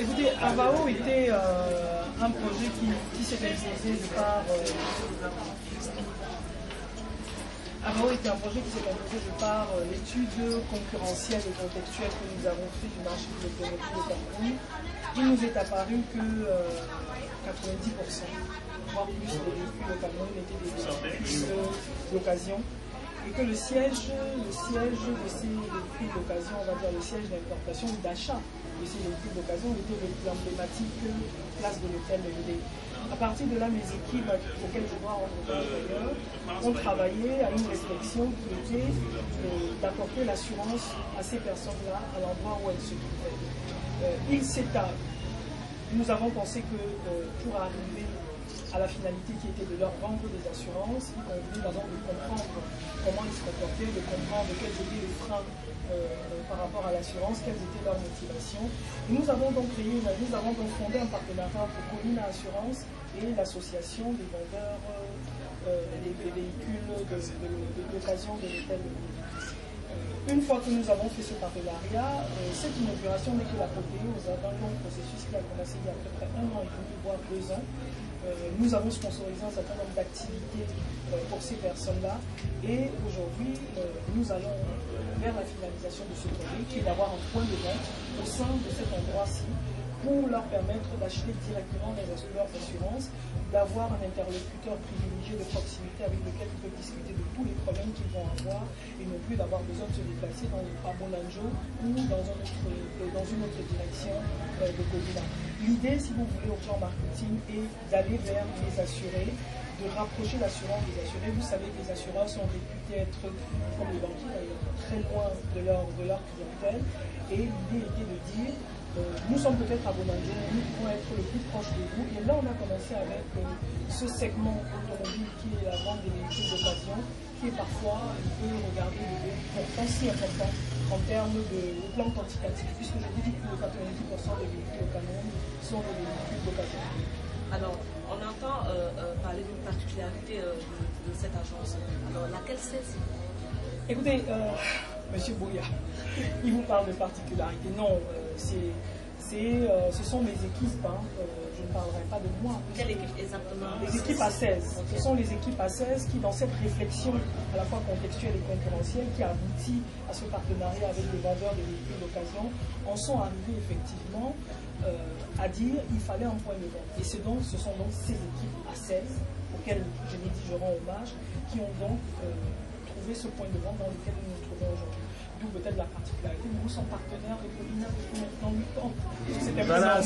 Écoutez, Avao était un projet qui s'était exposé de par... Avao était un projet qui s'est composé de par l'étude concurrentielle et contextuelle que nous avons fait du marché de l'automobile au Cameroun. Il nous est apparu que 90%, voire plus, des véhicules au Cameroun étaient des véhicules d'occasion. Et que le siège de ces véhicules d'occasion, on va dire le siège d'importation ou d'achat de ces véhicules d'occasion, était l'emblématique place de l'hôtel de l'Élé. À partir de là, mes équipes, auxquelles je dois rendre d'ailleurs, ont travaillé à une réflexion qui était d'apporter l'assurance à ces personnes-là à l'endroit où elles se trouvaient. Nous avons pensé que pour arriver à la finalité qui était de leur vendre des assurances, il convenait d'abord de comprendre comment ils se comportaient, de comprendre quels étaient les freins par rapport à l'assurance, quelles étaient leurs motivations. Et nous avons donc fondé un partenariat entre Colina Assurance et l'association des vendeurs des véhicules d'occasion de l'hôtel. Une fois que nous avons fait ce partenariat, cette inauguration n'est que l'apothéose d'un long processus qui a commencé il y a à peu près 1 an et demi, voire 2 ans. Nous avons sponsorisé un certain nombre d'activités pour ces personnes-là et aujourd'hui, nous allons vers la finalisation de ce projet qui est d'avoir un point de vente au sein de cet endroit-ci pour leur permettre d'acheter directement leurs assurances, d'avoir un interlocuteur privilégié de proximité avec lequel ils peuvent discuter de tous les problèmes qu'ils vont avoir et non plus d'avoir besoin de se déplacer dans le Pabolanjo ou dans une autre direction de Colina. L'idée, si vous voulez, au plan marketing, est d'aller vers les assurés, de rapprocher l'assurance des assurés. Vous savez que les assureurs sont réputés être, comme les banquiers d'ailleurs, très loin de leur clientèle. Et l'idée était de dire, nous sommes peut-être à Bonanger, nous pouvons être le plus proche de vous. Et là, on a commencé avec ce segment automobile qui est la vente des véhicules d'occasion, qui est parfois un peu regardé pourtant si important en termes de plan quantitatif, puisque je vous dis que 90% des véhicules au Cameroun sont des véhicules d'occasion. Alors, on entend parler d'une particularité de cette agence. Alors, laquelle c'est-ce? Écoutez, Monsieur Bouya, il vous parle de particularité. Non, ce sont mes équipes, hein, je ne parlerai pas de moi. Quelle équipe exactement? Les équipes à 16. Ce sont les équipes à 16 qui, dans cette réflexion à la fois contextuelle et concurrentielle, qui a abouti à ce partenariat avec les vendeurs de véhicules d'occasion, en sont arrivés effectivement à dire qu'il fallait un point de vente. Et ce sont donc ces équipes à 16, auxquelles je l'ai dit, je rends hommage, qui ont donc trouvé ce point de vente dans lequel nous nous trouvons aujourd'hui. D'où peut-être la particularité, nous sommes partenaires de Colina depuis maintenant 8 ans. C'était normal.